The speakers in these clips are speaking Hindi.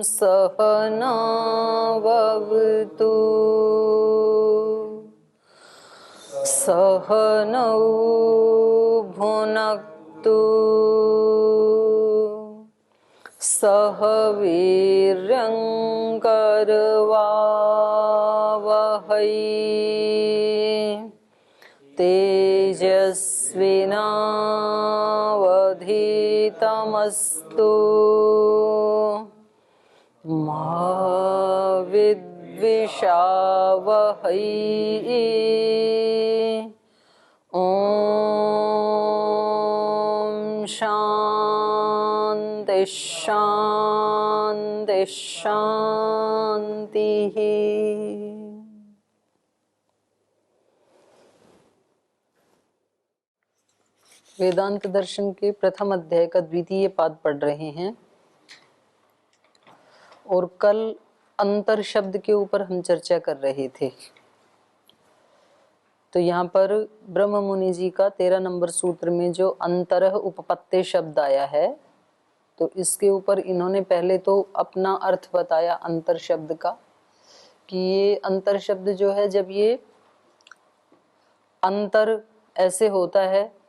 सहनाववतु सहनौ भुनक्तु सह वीर्यं करवावहै तेजस्विनावधीतमस्तु मा विद्विषावहै। ॐ शान्ति शान्ति शान्तिः। वेदांत दर्शन के प्रथम अध्याय का द्वितीय पाद पढ़ रहे हैं और कल अंतर शब्द के ऊपर हम चर्चा कर रहे थे। तो यहाँ पर ब्रह्म मुनि जी का 13 नंबर सूत्र में जो अंतरः उपपत्ति शब्द आया है, तो इसके ऊपर इन्होंने पहले तो अपना अर्थ बताया अंतर शब्द का, कि ये अंतर शब्द जो है, जब ये अंतर ऐसे होता है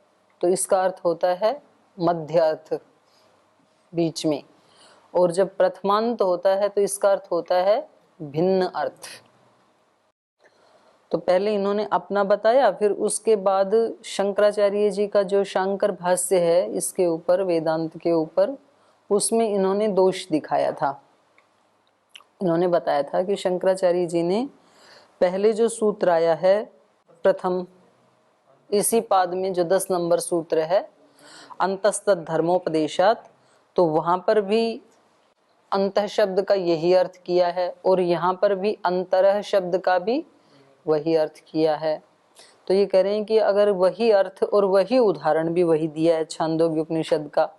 तो इसका अर्थ होता है मध्य अर्थ, बीच में, और जब प्रथमांत होता है तो इसका अर्थ होता है भिन्न अर्थ। तो पहले इन्होंने अपना बताया, फिर उसके बाद शंकराचार्य जी का जो शांकर भाष्य है इसके ऊपर, वेदांत के ऊपर, उसमें इन्होंने दोष दिखाया था। इन्होंने बताया था कि शंकराचार्य जी ने पहले जो सूत्र आया है प्रथम, इसी पाद में जो 10 नंबर सूत्र है अंतस्तत् धर्मोपदेशात, तो वहां पर भी अंतः शब्द का यही अर्थ किया है और यहाँ पर भी अंतरः शब्द का भी वही अर्थ किया है। तो ये कह रहे हैं कि अगर वही अर्थ और वही उदाहरण भी वही दिया है छांदोग्य उपनिषद का,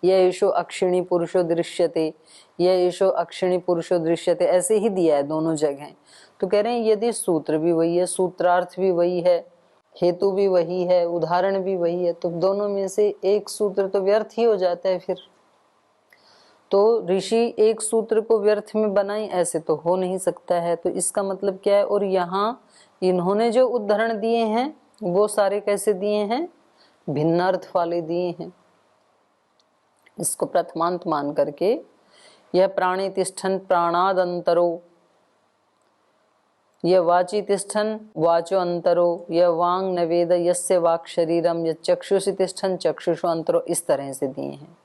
यह एषो अक्षिणी पुरुषो दृश्यते, यह एषो अक्षिणी पुरुषो दृश्यते, ऐसे ही दिया है दोनों जगह। तो कह रहे हैं यदि सूत्र भी वही है, सूत्रार्थ भी वही है, हेतु भी वही है, उदाहरण भी वही है, तो दोनों में से एक सूत्र तो व्यर्थ ही हो जाता है। फिर तो ऋषि एक सूत्र को व्यर्थ में बनाए, ऐसे तो हो नहीं सकता है। तो इसका मतलब क्या है? और यहाँ इन्होंने जो उदाहरण दिए हैं वो सारे कैसे दिए हैं? भिन्न अर्थ वाले दिए हैं। इसको प्रथमांत मान करके, यह प्राणी तिष्ठन प्राणादंतरो, यह वाची तिष्ठन वाचो अंतरो, यह वांग नवेद यस्य वाक् शरीरम, यह चक्षुषि तिष्ठन चक्षुषो अंतरो, इस तरह से दिए हैं।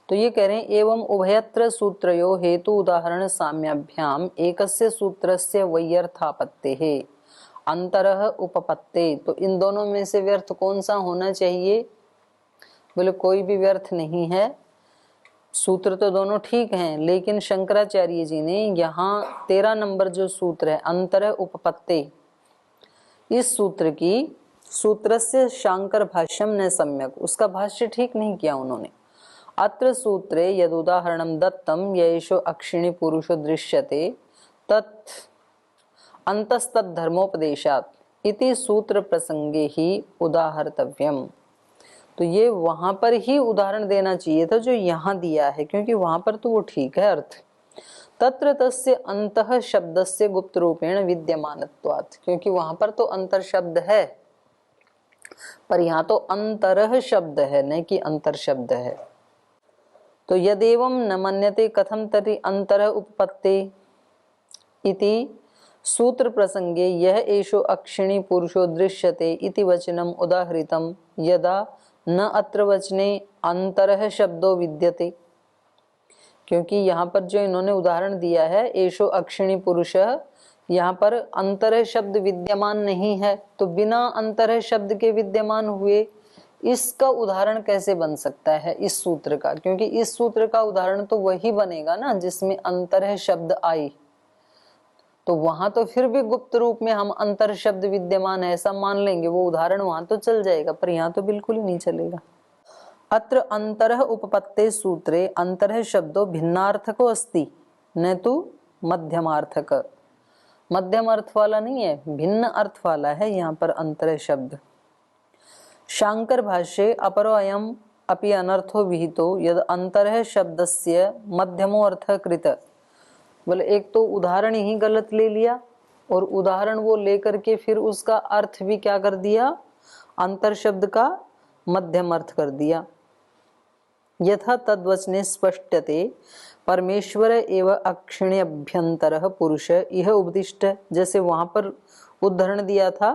तो ये कह रहे हैं एवं उभयत्र सूत्रयो हेतु उदाहरण साम्याभ्याम एकस्य सूत्रस्य वैयर्थापत्तेः अंतरः उपपत्ते। तो इन दोनों में से व्यर्थ कौन सा होना चाहिए? बोले कोई भी व्यर्थ नहीं है, सूत्र तो दोनों ठीक हैं, लेकिन शंकराचार्य जी ने यहाँ 13 नंबर जो सूत्र है अंतरः उपपत्ते, इस सूत्र की सूत्रस्य शांकर भाष्यम न सम्यक, उसका भाष्य ठीक नहीं किया उन्होंने। अत्र सूत्रे यद उदाहरणं दत्तं येषो अक्षिणी पुरुषो दृश्यते तत् अंतस्तत् धर्मोपदेशात् इति सूत्र प्रसंगे ही उदाहर्तव्यम। तो ये वहां पर ही उदाहरण देना चाहिए था जो यहाँ दिया है, क्योंकि वहां पर तो वो ठीक है अर्थ। तत्र तस्य अंतः शब्दस्य गुप्त रूपेण विद्यमानत्वात्, क्योंकि वहां पर तो अंतर शब्द है, पर यहाँ तो अंतरः शब्द है, नहीं कि अंतर शब्द है। तो यदेवं न मन्यते कथम तर्हि अंतरः उपपत्ते इति सूत्र प्रसंगे यह एषो अक्षिणी पुरुषो दृश्यते इति वचनम उदाहृतम यदा न अत्र वचने अंतरः शब्दो विद्यते। क्योंकि यहाँ पर जो इन्होंने उदाहरण दिया है एषो अक्षिणी पुरुष, यहाँ पर अंतरः शब्द विद्यमान नहीं है, तो बिना अंतरः शब्द के विद्यमान हुए इसका उदाहरण कैसे बन सकता है इस सूत्र का? क्योंकि इस सूत्र का उदाहरण तो वही बनेगा ना जिसमें अंतरः शब्द आई, तो वहां तो फिर भी गुप्त रूप में हम अंतर शब्द विद्यमान है ऐसा मान लेंगे, वो उदाहरण वहां तो चल जाएगा, पर यहाँ तो बिल्कुल ही नहीं चलेगा। अत्र अंतरः उपपत्ते सूत्रे अंतरः शब्दो भिन्नार्थको अस्ति न तो मध्यमार्थक, मध्यम अर्थ वाला नहीं है, भिन्न अर्थ वाला है यहाँ पर अंतरः शब्द। शांकर भाष्ये अपरो अयम अपि अनर्थो विहितो यद अंतरः शब्दस्य मध्यमो अर्थः कृत। बोले एक तो उदाहरण ही गलत ले लिया और उदाहरण वो लेकर के फिर उसका अर्थ भी क्या कर दिया, अंतर शब्द का मध्यम अर्थ कर दिया। यथा तद्वचने स्पष्टते परमेश्वर एव अक्षिण्यभ्यंतरः पुरुष यह उपदिष्ट, जैसे वहां पर उदाहरण दिया था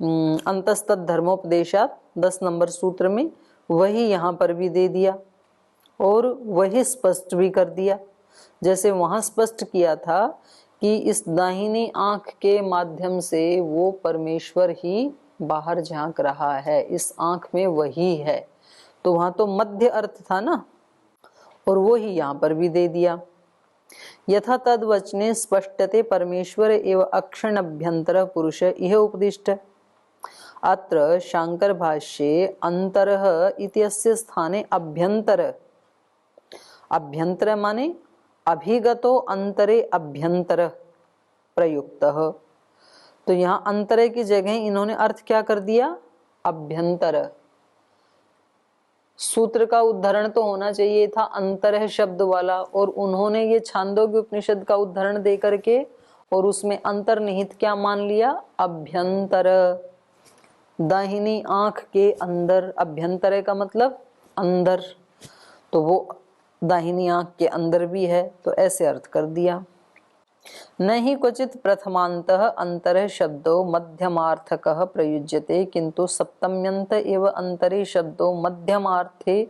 अंतस्तद धर्मोपदेशात 10 नंबर सूत्र में, वही यहाँ पर भी दे दिया और वही स्पष्ट भी कर दिया। जैसे वहां स्पष्ट किया था कि इस दाहिनी आंख के माध्यम से वो परमेश्वर ही बाहर झांक रहा है, इस आंख में वही है, तो वहां तो मध्य अर्थ था ना, और वो ही यहाँ पर भी दे दिया। यथा तद वचने स्पष्टते परमेश्वर एवं अक्षण अभ्यंतर पुरुष यह उपदिष्ट। अत्र शांकर भाष्ये अंतरः इत्यस्य स्थाने अभ्यंतर, अभ्यंतर माने अभिगतो अंतरे अभ्यंतर प्रयुक्तः, तो यहाँ अंतरे की जगह इन्होंने अर्थ क्या कर दिया, अभ्यंतर। सूत्र का उदाहरण तो होना चाहिए था अंतरः शब्द वाला, और उन्होंने ये छांदोग्य उपनिषद का उदाहरण दे करके और उसमें अंतर्निहित क्या मान लिया, अभ्यंतर, दाहिनी आंख के अंदर। अभ्यंतर का मतलब अंदर, तो वो दाहिनी आंख के अंदर भी है, तो ऐसे अर्थ कर दिया। नहीं क्वचित प्रथमांतः अंतरः शब्दो मध्यमार्थकः प्रयुज्यते किंतु सप्तम्यंत एव अंतरे शब्दो मध्यमार्थे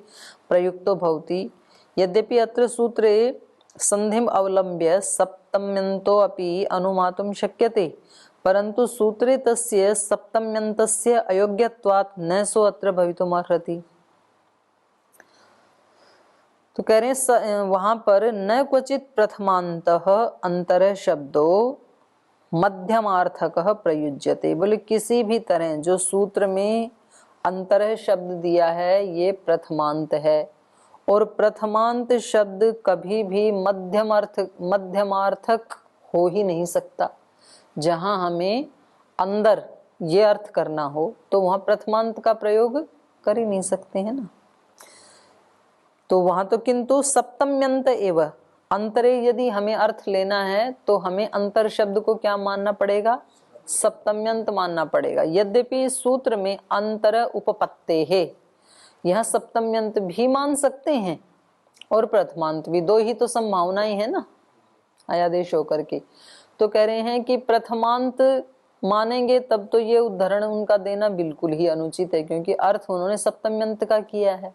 प्रयुक्तो भवति। यद्यपि अत्र सूत्रे संधिम अवलंब्य सप्तम्यंतो अपि अनुमातुं शक्यते, परंतु सूत्रे तस्य सप्तम्यन्तस्य अयोग्यत्वात् न सो अत्र भवितुमर्हति। तो कह रहे हैं वहां पर न क्वचित प्रथमांतः अंतर शब्दो मध्यमार्थकः प्रयुज्यते, बोले किसी भी तरह जो सूत्र में अंतर शब्द दिया है ये प्रथमांत है, और प्रथमांत शब्द कभी भी मध्यमार्थक हो ही नहीं सकता। जहां हमें अंदर ये अर्थ करना हो तो वहां प्रथमांत का प्रयोग कर ही नहीं सकते हैं ना। तो वहां तो किंतु सप्तम्यंत एव, अंतरे यदि हमें अर्थ लेना है तो हमें अंतर शब्द को क्या मानना पड़ेगा, सप्तम्यंत मानना पड़ेगा। यद्यपि इस सूत्र में अंतर उपपत्ते है, यह सप्तम्यंत भी मान सकते हैं और प्रथमांत भी, दो ही तो संभावनाएं है ना आयादेश होकर के। तो कह रहे हैं कि प्रथमांत मानेंगे तब तो ये उदाहरण उनका देना बिल्कुल ही अनुचित है, क्योंकि अर्थ उन्होंने सप्तम्यंत का किया है।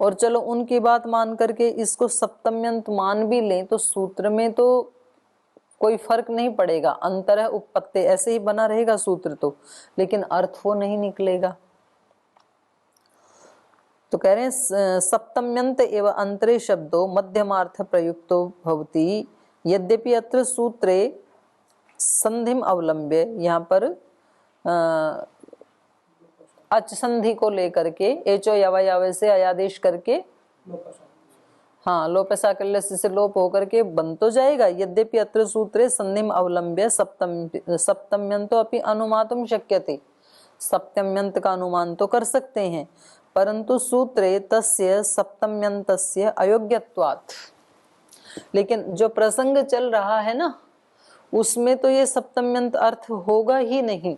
और चलो उनकी बात मान करके इसको सप्तम्यंत मान भी लें तो सूत्र में तो कोई फर्क नहीं पड़ेगा, अंतर उपपत्ति ऐसे ही बना रहेगा सूत्र तो, लेकिन अर्थ वो नहीं निकलेगा। तो कह रहे हैं सप्तम्यंत एवं अंतरे शब्दों मध्यमार्थ प्रयुक्तो भवति। यद्यपि अत्र सूत्रे संधिम अवलंब्य, यहाँ पर अच संधि को लेकर के एचो यावे से अयादेश करके, हाँ लोपसाकल्य से लोप होकर के बन तो जाएगा। यद्यपि अत्र सूत्रे संधिम अवलंब्य सप्तम्यंतो अपि अनुमातुं शक्यते, सप्तम्यंत का अनुमान तो कर सकते हैं, परंतु सूत्रे तस्य सप्तम्यंतस्य अयोग्यत्वात्, लेकिन जो प्रसंग चल रहा है ना उसमें तो ये सप्तम्यंत अर्थ होगा ही नहीं,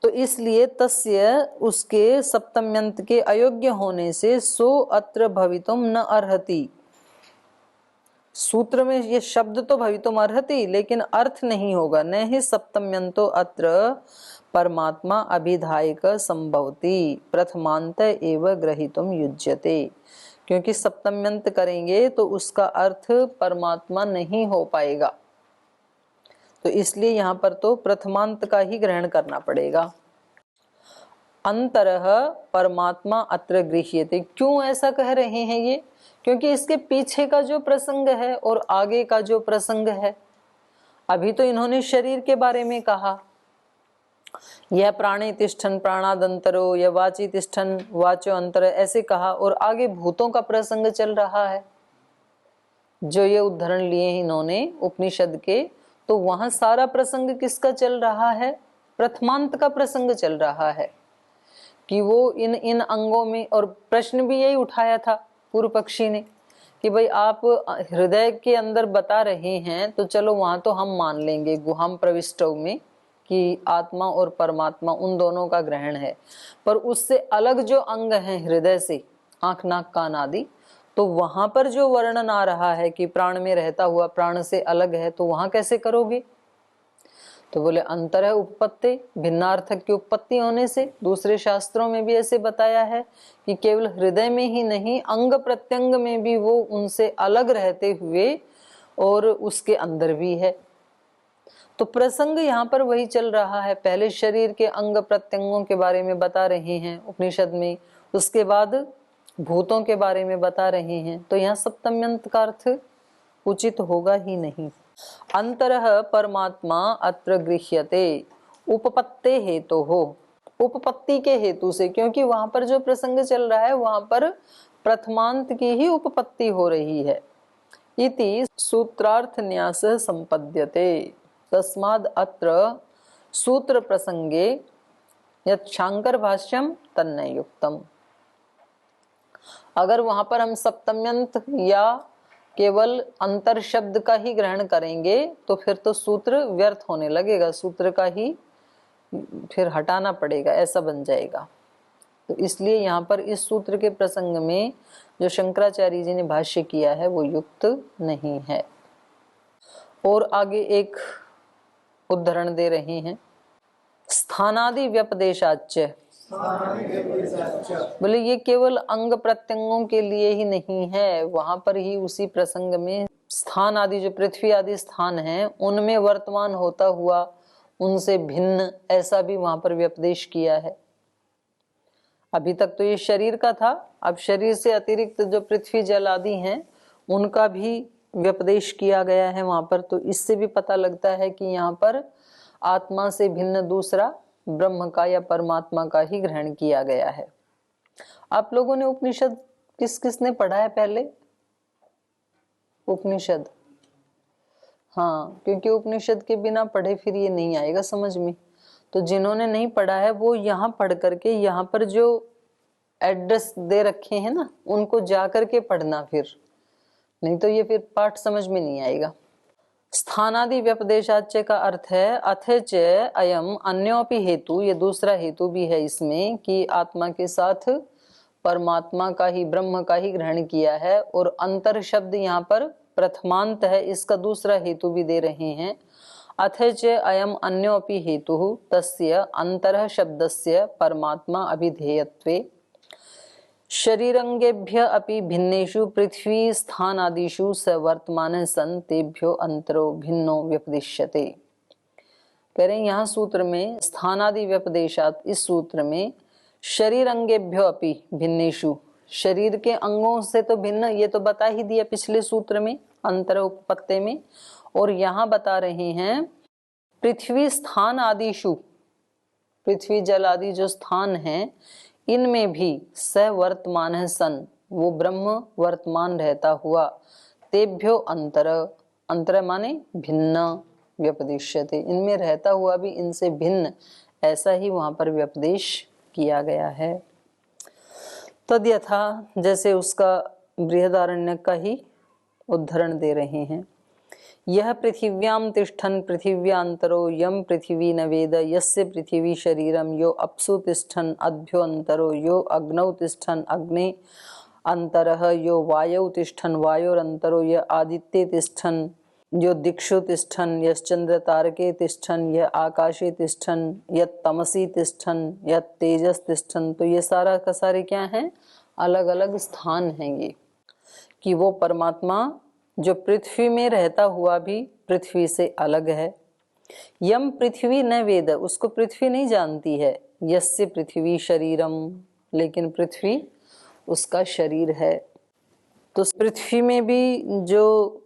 तो इसलिए तस्य उसके सप्तम्यंत के अयोग्य होने से सो अत्र भवितुम न अर्हति। सूत्र में ये शब्द तो भवितुम अर्हति लेकिन अर्थ नहीं होगा। न ही सप्तम्यंतो अत्र परमात्मा अभिधायक संभवति प्रथमांत एव ग्रहीतुम युज्यते, क्योंकि सप्तम्यंत करेंगे तो उसका अर्थ परमात्मा नहीं हो पाएगा, तो इसलिए यहाँ पर तो प्रथमांत का ही ग्रहण करना पड़ेगा। अंतरः परमात्मा अत्र गृह्यते, क्यों ऐसा कह रहे हैं ये, क्योंकि इसके पीछे का जो प्रसंग है और आगे का जो प्रसंग है, अभी तो इन्होंने शरीर के बारे में कहा, यह प्राणे तिष्ठन प्राणादंतरो, यह वाची तिष्ठन वाचो अंतर ऐसे कहा, और आगे भूतों का प्रसंग चल रहा है जो ये उदाहरण लिए इन्होंने उपनिषद के, तो वहां सारा प्रसंग किसका चल रहा है, प्रथमांत का प्रसंग चल रहा है। कि वो इन इन अंगों में, और प्रश्न भी यही उठाया था पूर्व पक्षी ने कि भाई आप हृदय के अंदर बता रहे हैं तो चलो वहां तो हम मान लेंगे गुहाम प्रविष्टौ में कि आत्मा और परमात्मा उन दोनों का ग्रहण है, पर उससे अलग जो अंग है हृदय से, आंख नाक कान आदि, तो वहां पर जो वर्णन आ रहा है कि प्राण में रहता हुआ प्राण से अलग है, तो वहां कैसे करोगे? तो बोले अंतर है उपपत्ति, भिन्नार्थक की उपपत्ति होने से। दूसरे शास्त्रों में भी ऐसे बताया है कि केवल हृदय में ही नहीं, अंग प्रत्यंग में भी वो उनसे अलग रहते हुए और उसके अंदर भी है। तो प्रसंग यहाँ पर वही चल रहा है। पहले शरीर के अंग प्रत्यंगों के बारे में बता रहे हैं उपनिषद में, उसके बाद भूतों के बारे में बता रहे हैं। तो यहाँ सप्तम्यंत का अर्थ उचित होगा ही नहीं। अंतरः परमात्मा अत्र गृह्यते उपपत्ते हेतु हो, उपपत्ति के हेतु से, क्योंकि वहां पर जो प्रसंग चल रहा है वहां पर प्रथमांत की ही उपपत्ति हो रही है। इति सूत्रार्थ न्यास संपद्यते तस्माद् अत्र सूत्र प्रसंगे यत् शांकर भाष्यम तन्न युक्तम। अगर वहां पर हम सप्तम्यंत या केवल अंतर शब्द का ही ग्रहण करेंगे तो फिर तो सूत्र व्यर्थ होने लगेगा, सूत्र का ही फिर हटाना पड़ेगा, ऐसा बन जाएगा। तो इसलिए यहाँ पर इस सूत्र के प्रसंग में जो शंकराचार्य जी ने भाष्य किया है वो युक्त नहीं है। और आगे एक उदाहरण दे रहे हैं, स्थानादि व्यपदेशाच्य। बोले ये केवल अंग प्रत्यंगों के लिए ही नहीं है, वहां पर ही उसी प्रसंग में स्थान आदि जो पृथ्वी आदि स्थान हैं उनमें वर्तमान होता हुआ उनसे भिन्न, ऐसा भी वहां पर व्यपदेश किया है। अभी तक तो ये शरीर का था, अब शरीर से अतिरिक्त जो पृथ्वी जल आदि हैं उनका भी व्यपदेश किया गया है वहां पर। तो इससे भी पता लगता है कि यहाँ पर आत्मा से भिन्न दूसरा ब्रह्म का या परमात्मा का ही ग्रहण किया गया है। आप लोगों ने उपनिषद किस किसने पढ़ा है पहले? उपनिषद, हाँ, क्योंकि उपनिषद के बिना पढ़े फिर ये नहीं आएगा समझ में। तो जिन्होंने नहीं पढ़ा है वो यहाँ पढ़ करके, यहाँ पर जो एड्रेस दे रखे हैं ना उनको जा करके पढ़ना, फिर नहीं तो ये फिर पाठ समझ में नहीं आएगा। स्थानादि व्यपदेशाच्य का अर्थ है अथच अयम अन्योपि हेतु, ये दूसरा हेतु भी है इसमें कि आत्मा के साथ परमात्मा का ही, ब्रह्म का ही ग्रहण किया है। और अंतर शब्द यहाँ पर प्रथमांत है, इसका दूसरा हेतु भी दे रहे हैं। अथच अयम अन्योपि हेतु तस्य अंतरः शब्दस्य परमात्मा अभिधेयत्वे शरीरंगेभ्य अपि भिन्नेषु पृथ्वी स्थानादिषु स वर्तमान सन तेभ्यो अंतरो भिन्नो व्यपदिश्यते। कह रहे हैं यहाँ सूत्र में स्थानादि व्यपदेशात, इस सूत्र में शरीरंगेभ्यो अपि भिन्नेषु, शरीर के अंगों से तो भिन्न, ये तो बता ही दिया पिछले सूत्र में अंतर उपपत्ति में। और यहाँ बता रहे हैं पृथ्वी स्थान आदिषु, पृथ्वी जल आदि जो स्थान हैं इनमें भी स वर्तमान है सन, वो ब्रह्म वर्तमान रहता हुआ, तेभ्यो अंतर, अंतर माने भिन्न, व्यपदिश्यते, इनमें रहता हुआ भी इनसे भिन्न, ऐसा ही वहां पर व्यपदेश किया गया है। तद यथा, जैसे उसका बृहदारण्यक का ही उदाहरण दे रहे हैं। यह पृथिव्याम तिष्ठन् पृथिव्यांतरो यम पृथिवी न वेद यस्य पृथिवी शरीरम यो अप्सु तिष्ठन् अभ्यो अंतरो यो अग्नौ तिष्ठन् अग्ने अंतरः यो वायौ तिष्ठन् वायोरंतरो य आदित्ये तिष्ठन् यो दिक्षु तिष्ठन् यश्चंद्र तारके तिष्ठन् य आकाशे तिष्ठन् यत् तमसी तिष्ठन् यत् तेजस तिष्ठन्। तो ये सारा का सारे क्या हैं? अलग अलग स्थान हैं ये, कि वो परमात्मा जो पृथ्वी में रहता हुआ भी पृथ्वी से अलग है। यम पृथ्वी न वेद, उसको पृथ्वी नहीं जानती है। यस्य पृथ्वी शरीरम, लेकिन पृथ्वी उसका शरीर है। तो पृथ्वी में भी जो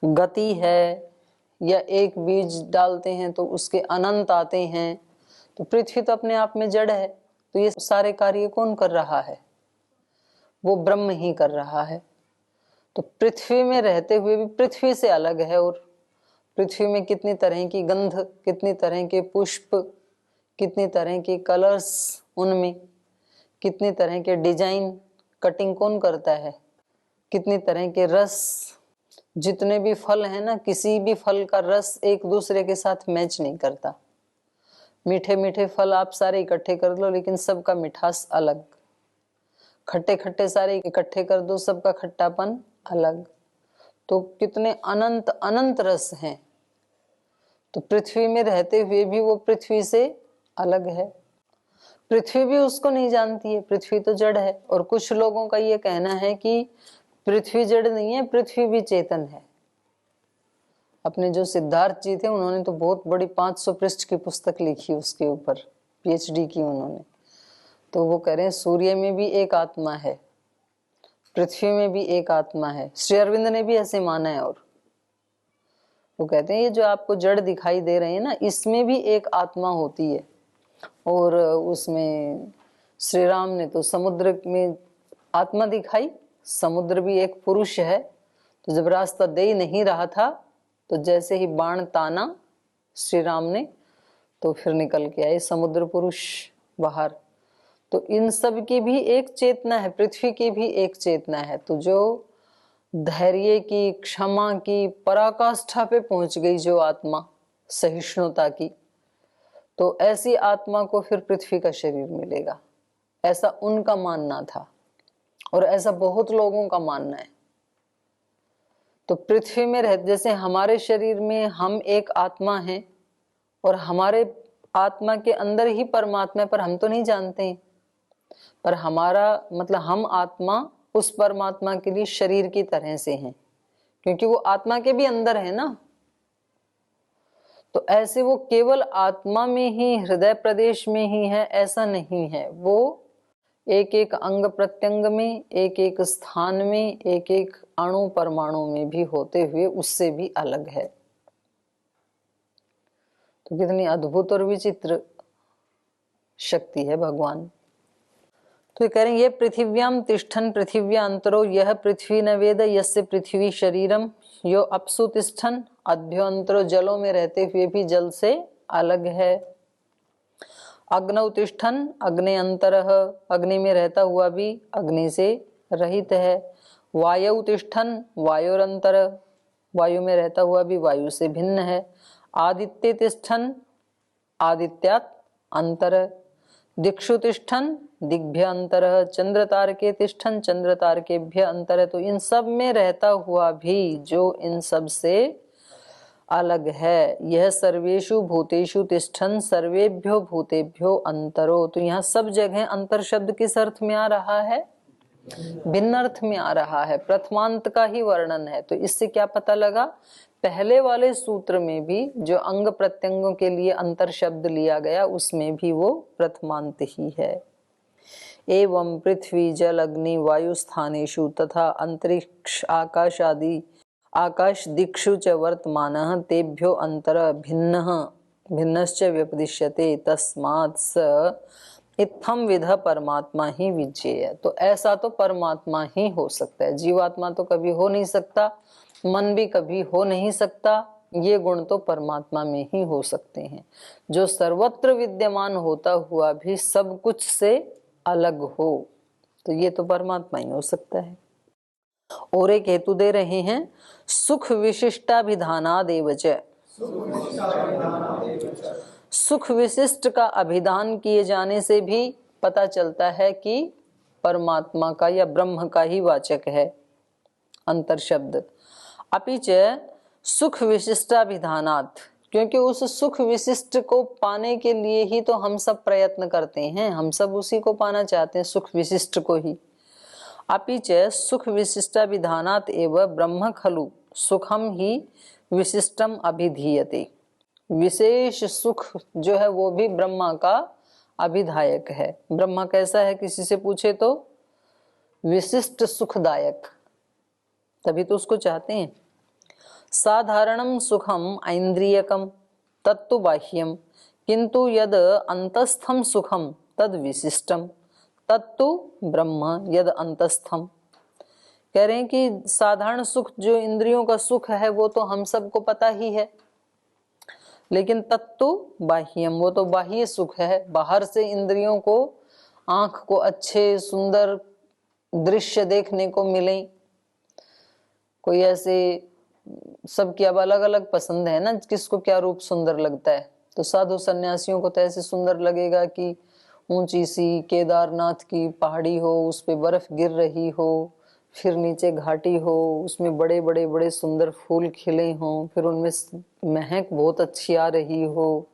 गति है, या एक बीज डालते हैं तो उसके अनंत आते हैं, तो पृथ्वी तो अपने आप में जड़ है। तो ये सारे कार्य कौन कर रहा है? वो ब्रह्म ही कर रहा है। तो पृथ्वी में रहते हुए भी पृथ्वी से अलग है। और पृथ्वी में कितनी तरह की गंध, कितनी तरह के पुष्प, कितनी तरह के कलर्स उनमें कितनी तरह के डिजाइन, कटिंग कौन करता है, कितनी तरह के रस, जितने भी फल है ना, किसी भी फल का रस एक दूसरे के साथ मैच नहीं करता। मीठे मीठे फल आप सारे इकट्ठे कर लो, लेकिन सबका मिठास अलग। खट्टे खट्टे सारे इकट्ठे कर दो, सबका खट्टापन अलग। तो कितने अनंत अनंत रस हैं। तो पृथ्वी में रहते हुए भी वो पृथ्वी से अलग है। पृथ्वी भी उसको नहीं जानती है, पृथ्वी तो जड़ है। और कुछ लोगों का ये कहना है कि पृथ्वी जड़ नहीं है, पृथ्वी भी चेतन है। अपने जो सिद्धार्थ जी थे, उन्होंने तो बहुत बड़ी 500 पृष्ठ की पुस्तक लिखी, उसके ऊपर PhD की उन्होंने। तो वो कह रहे हैं सूर्य में भी एक आत्मा है, पृथ्वी में भी एक आत्मा है। श्री अरविंद ने भी ऐसे माना है। और वो कहते हैं ये जो आपको जड़ दिखाई दे रहे हैं ना, इसमें भी एक आत्मा होती है। और उसमें श्री राम ने तो समुद्र में आत्मा दिखाई, समुद्र भी एक पुरुष है। तो जब रास्ता दे ही नहीं रहा था, तो जैसे ही बाण ताना श्री राम ने, तो फिर निकल के आए समुद्र पुरुष बाहर। तो इन सब की भी एक चेतना है, पृथ्वी की भी एक चेतना है। तो जो धैर्य की, क्षमा की पराकाष्ठा पे पहुंच गई जो आत्मा, सहिष्णुता की, तो ऐसी आत्मा को फिर पृथ्वी का शरीर मिलेगा, ऐसा उनका मानना था। और ऐसा बहुत लोगों का मानना है। तो पृथ्वी में रह, जैसे हमारे शरीर में हम एक आत्मा हैं और हमारे आत्मा के अंदर ही परमात्मा है, पर हम तो नहीं जानते हैं। पर हमारा मतलब हम आत्मा उस परमात्मा के लिए शरीर की तरह से हैं, क्योंकि वो आत्मा के भी अंदर है ना। तो ऐसे वो केवल आत्मा में ही, हृदय प्रदेश में ही है ऐसा नहीं है। वो एक एक अंग प्रत्यंग में, एक एक स्थान में, एक एक अणु परमाणु में भी होते हुए उससे भी अलग है। तो कितनी अद्भुत और विचित्र शक्ति है भगवान। तो ये कह रहे हैं ये पृथिव्याम तिष्ठन पृथिव्यांतरो यह पृथ्वी न वेद यस्य पृथ्वी शरीरम यो अपसु तिष्ठन अभ्यंतरो, जलों में रहते हुए भी जल से अलग है। अग्नौ तिष्ठन अग्नि अंतरः, अग्नि में रहता हुआ भी अग्नि से रहित है। वायु तिष्ठन वायुरंतर, वायु में रहता हुआ भी वायु से भिन्न है। आदित्य तिष्ठन आदित्यात् अंतर, दिक्षु तिष्ठन दिग्भ्य अंतर, चंद्र तारके तिष्ठन चंद्र तारकेभ्य अंतर। तो इन सब में रहता हुआ भी जो इन सब से अलग है। यह सर्वेषु भूतेषु तिष्ठन सर्वेभ्यो भूतेभ्यो अंतरो। तो यहाँ सब जगह अंतर शब्द किस अर्थ में आ रहा है? भिन्न अर्थ में आ रहा है, प्रथमांत का ही वर्णन है। तो इससे क्या पता लगा? पहले वाले सूत्र में भी जो अंग प्रत्यंगों के लिए अंतर शब्द लिया गया, उसमें भी वो प्रथमांत ही है। एवं पृथ्वी जल अग्नि वायु स्थानेषु तथा अंतरिक्ष आकाश आदि आकाश दिक्षु च वर्तमानः तेभ्यो अंतर भिन्नः भिन्नश्च व्यपदिश्यते तस्मात् स इत्थम विध परमात्मा ही विज्ञेय। तो ऐसा तो परमात्मा ही हो सकता है, जीवात्मा तो कभी हो नहीं सकता, मन भी कभी हो नहीं सकता। ये गुण तो परमात्मा में ही हो सकते हैं, जो सर्वत्र विद्यमान होता हुआ भी सब कुछ से अलग हो। तो ये तो परमात्मा ही हो सकता है। और एक हेतु दे रहे हैं, सुख विशिष्टाभिधानादेव च। सुख विशिष्ट का अभिधान किए जाने से भी पता चलता है कि परमात्मा का या ब्रह्म का ही वाचक है अंतर शब्द। अपिच सुख विशिष्टाभिधानात्, क्योंकि उस सुख विशिष्ट को पाने के लिए ही तो हम सब प्रयत्न करते हैं, हम सब उसी को पाना चाहते हैं, सुख विशिष्ट को ही। अपिच सुख विशिष्टाभिधानात् एव ब्रह्म खलु सुखम ही विशिष्टम अभिधीयते। विशेष सुख जो है वो भी ब्रह्मा का अभिधायक है। ब्रह्मा कैसा है किसी से पूछे तो विशिष्ट सुखदायक, तभी तो उसको चाहते हैं। साधारणम सुखम ऐन्द्रियकम तत्तु बाह्यम किंतु यद अंतस्थम सुखम तद विशिष्टम तत्तु ब्रह्म यद अंतस्थम। कह रहे हैं कि साधारण सुख जो इंद्रियों का सुख है वो तो हम सबको पता ही है, लेकिन तत्तु बाह्यम वो तो बाह्य सुख है, बाहर से इंद्रियों को आंख को अच्छे सुंदर दृश्य देखने को मिले। कोई ऐसे, सबकी अब अलग अलग पसंद है ना, किसको क्या रूप सुंदर लगता है। तो साधु सन्यासियों को तो ऐसे सुंदर लगेगा कि ऊंची सी केदारनाथ की पहाड़ी हो, उस पे बर्फ गिर रही हो, फिर नीचे घाटी हो, उसमें बड़े बड़े बड़े सुंदर फूल खिले हों, फिर उनमें महक बहुत अच्छी आ रही हो,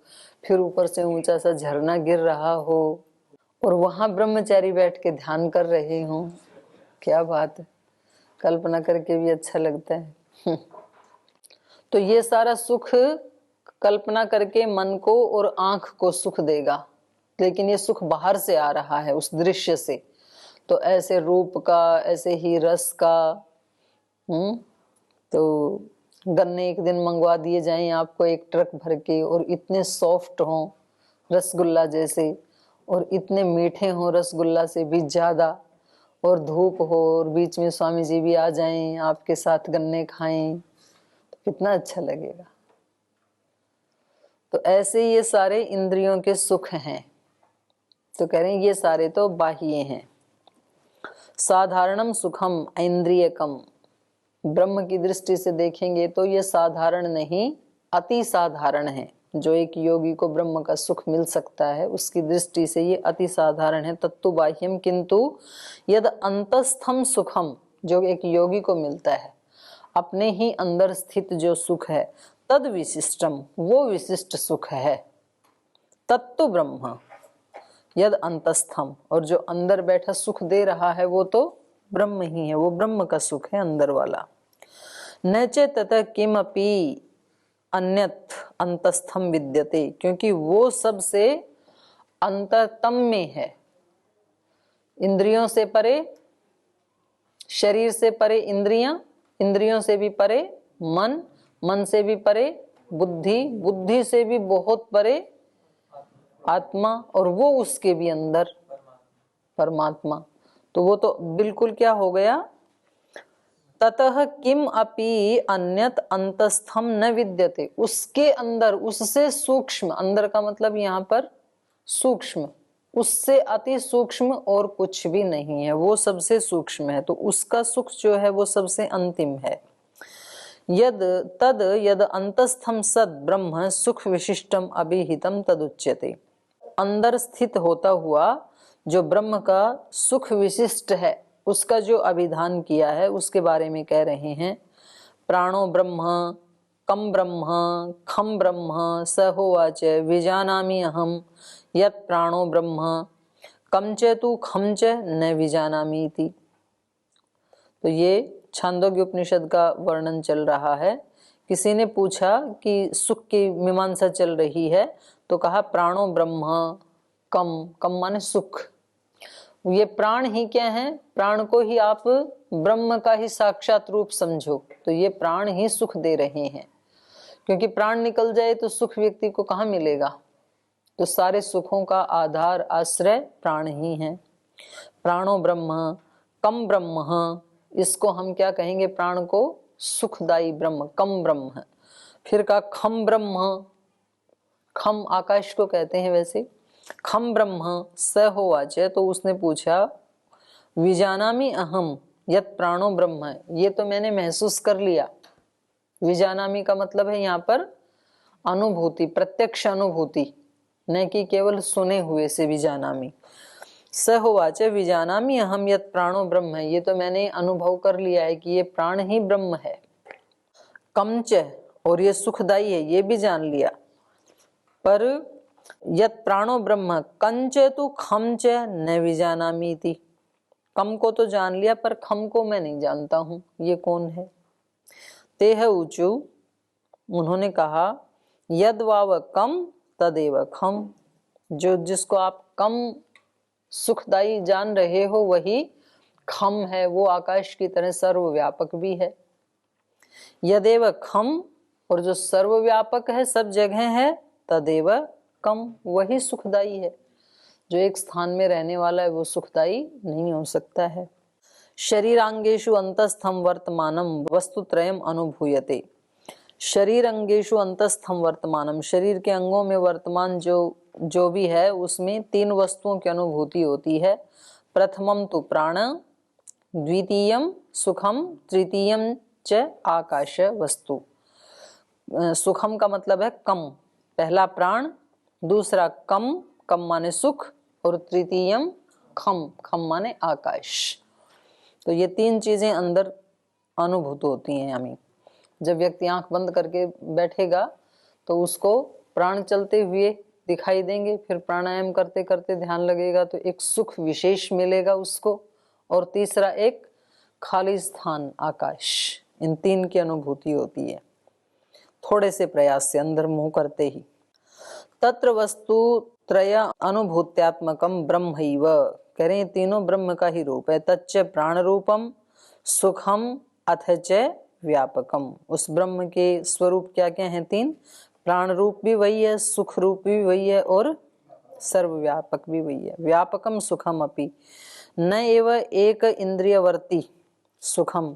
फिर ऊपर से ऊंचा सा झरना गिर रहा हो और वहां ब्रह्मचारी बैठ के ध्यान कर रहे हों। क्या बात है, कल्पना करके भी अच्छा लगता है। तो ये सारा सुख कल्पना करके मन को और आंख को सुख देगा, लेकिन ये सुख बाहर से आ रहा है उस दृश्य से। तो ऐसे रूप का, ऐसे ही रस का, तो गन्ने एक दिन मंगवा दिए जाएं आपको एक ट्रक भर के, और इतने सॉफ्ट हों रसगुल्ला जैसे, और इतने मीठे हों रसगुल्ला से भी ज्यादा, और धूप हो और बीच में स्वामी जी भी आ जाएं, आपके साथ गन्ने खाएं, तो कितना अच्छा लगेगा। तो ऐसे ये सारे इंद्रियों के सुख हैं। तो कह रहे हैं ये सारे तो बाह्य हैं। साधारणम सुखम ऐन्द्रियकम, ब्रह्म की दृष्टि से देखेंगे तो ये साधारण नहीं, अति साधारण है। जो एक योगी को ब्रह्म का सुख मिल सकता है, उसकी दृष्टि से ये अति साधारण है। तत्तु बाह्यम किंतु यद अंतस्थम सुखम, जो एक योगी को मिलता है अपने ही अंदर स्थित जो सुख है, तद विशिष्टम, वो विशिष्ट सुख है। तत्तु ब्रह्म यद अंतस्थम, और जो अंदर बैठा सुख दे रहा है वो तो ब्रह्म ही है, वो ब्रह्म का सुख है अंदर वाला। न च ततः किमपि अन्यत् अंतस्थम विद्यते, क्योंकि वो सबसे अंतरतम में है। इंद्रियों से परे, शरीर से परे इंद्रियां, इंद्रियों से भी परे मन, मन से भी परे बुद्धि, बुद्धि से भी बहुत परे आत्मा, और वो उसके भी अंदर परमात्मा। तो वो तो बिल्कुल क्या हो गया, ततः किम अपि अन्यत अंतस्थम न विद्यते, उसके अंदर, उससे सूक्ष्म, अंदर का मतलब यहाँ पर सूक्ष्म, उससे अति सूक्ष्म और कुछ भी नहीं है, वो सबसे सूक्ष्म है। तो उसका सुख जो है वो सबसे अंतिम है। यद तद यद अंतस्थम सद ब्रह्म सुख विशिष्टम अभिहितम तदुच्यते, अंदर स्थित होता हुआ जो ब्रह्म का सुख विशिष्ट है, उसका जो अभिधान किया है उसके बारे में कह रहे हैं। प्राणो ब्रह्म कम ब्रह्म खम ब्रह्म स होवाच विजानामि अहम यत् प्राणो ब्रह्म कम च तु खम च न विजानामि इति। तो ये छांदोग्य उपनिषद का वर्णन चल रहा है। किसी ने पूछा कि सुख की मीमांसा चल रही है, तो कहा प्राणो ब्रह्म, कम, कम माने सुख। ये प्राण ही क्या है, प्राण को ही आप ब्रह्म का ही साक्षात रूप समझो। तो ये प्राण ही सुख दे रहे हैं, क्योंकि प्राण निकल जाए तो सुख व्यक्ति को कहाँ मिलेगा। तो सारे सुखों का आधार आश्रय प्राण ही है। प्राणो ब्रह्म कम ब्रह्म, इसको हम क्या कहेंगे, प्राण को सुखदायी ब्रह्म, कम ब्रह्म। फिर कहा खम ब्रह्म, खम आकाश को कहते हैं वैसे, खम ब्रह्म स होवाच, तो उसने पूछा विजानामि अहम यत् प्राणो ब्रह्म, ये तो मैंने महसूस कर लिया। विजानामि का मतलब है यहाँ पर अनुभूति, प्रत्यक्ष अनुभूति, न कि केवल सुने हुए से विजानामि। स होवाच विजानामि अहम यत् प्राणो ब्रह्म, ये तो मैंने अनुभव कर लिया है कि ये प्राण ही ब्रह्म है। कमच, और ये सुखदायी है, ये भी जान लिया। पर यत् प्राणो ब्रह्म कंच तु खम च न विजानामि इति, कम को तो जान लिया पर खम को मैं नहीं जानता हूं, ये कौन है। तेह ऊचु, उन्होंने कहा यद वाव कम तदेव खम, जो जिसको आप कम सुखदायी जान रहे हो वही खम है, वो आकाश की तरह सर्वव्यापक भी है। यदेव खम, और जो सर्वव्यापक है, सब जगह है, तदेव कम, वही सुखदायी है। जो एक स्थान में रहने वाला है वो सुखदायी नहीं हो सकता है। शरीरांगेषु अंतस्थम वर्तमानम वस्तुत्रयम अनुभूयते, शरीर अंगेषु अंतस्थम वर्तमानम, शरीर के अंगों में वर्तमान जो जो भी है उसमें तीन वस्तुओं की अनुभूति होती है। प्रथमम तो प्राण, द्वितीयम सुखम, तृतीयम च आकाश वस्तु। सुखम का मतलब है कम, पहला प्राण, दूसरा कम, कम माने सुख, और तृतीयम खम, खम माने आकाश। तो ये तीन चीजें अंदर अनुभूत होती हैं हमें। जब व्यक्ति आंख बंद करके बैठेगा तो उसको प्राण चलते हुए दिखाई देंगे, फिर प्राणायाम करते करते ध्यान लगेगा तो एक सुख विशेष मिलेगा उसको, और तीसरा एक खाली स्थान आकाश। इन तीन की अनुभूति होती है थोड़े से प्रयास से, अंदर मुंह करते ही। तत्र वस्तु त्रय अनुभूत्यात्मकम ब्रह्मैव, कह रहे हैं तीनों ब्रह्म का ही रूप है। तच्च प्राण रूपम, सुखम अथ च व्यापकम। उस ब्रह्म के स्वरूप क्या क्या हैं? तीन। प्राण रूप भी वही है, सुख रूप भी वही है, और सर्वव्यापक भी वही है। व्यापकम सुखम अपि न एव एक इंद्रियवर्ती सुखम,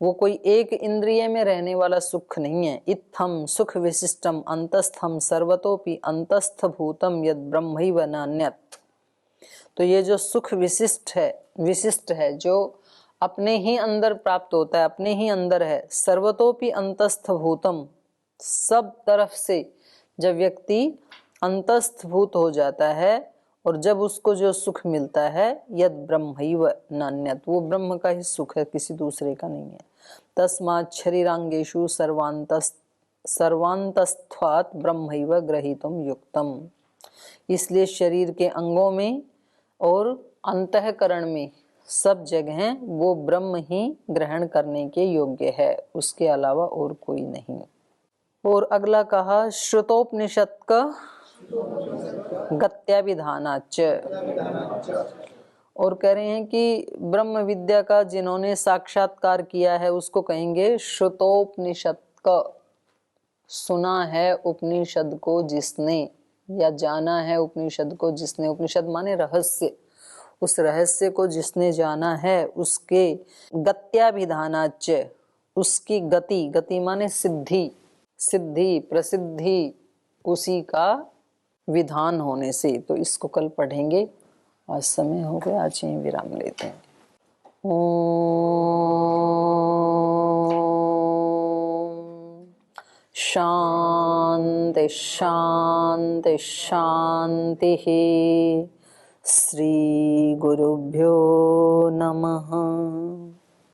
वो कोई एक इंद्रिय में रहने वाला सुख नहीं है। इत्थम सुख विशिष्टम अंतस्थम सर्वतोपि अंतस्थ भूतम यद ब्रह्मैव नान्यत्। तो ये जो सुख विशिष्ट है जो अपने ही अंदर प्राप्त होता है, अपने ही अंदर है। सर्वतोपि अंतस्थ भूतम, सब तरफ से जब व्यक्ति अंतस्थ भूत हो जाता है और जब उसको जो सुख मिलता है, यद ब्रह्मैव नान्यत्, वो ब्रह्म का ही सुख है, किसी दूसरे का नहीं है। तस्मात् शरीरांगेषु सर्वान्तस्थात् ब्रह्मैव ग्रहीतुम युक्तम। इसलिए शरीर के अंगों में और अंतःकरण में सब जगह वो ब्रह्म ही ग्रहण करने के योग्य है, उसके अलावा और कोई नहीं। और अगला कहा श्रुतोपनिषद का गत्याभिधानाच्च, और कह रहे हैं कि ब्रह्म विद्या का जिन्होंने साक्षात्कार किया है उसको कहेंगे श्रुतोपनिषद का। सुना है उपनिषद को जिसने, या जाना है उपनिषद को जिसने, उपनिषद माने रहस्य, उस रहस्य को जिसने जाना है उसके गत्याभिधानाच्च, उसकी गति, गति माने सिद्धि, सिद्धि प्रसिद्धि उसी का विधान होने से। तो इसको कल पढ़ेंगे। आज समय हो गया, आज यहीं विराम लेते हैं। शांति शांति शांति। श्री गुरुभ्यो नमः।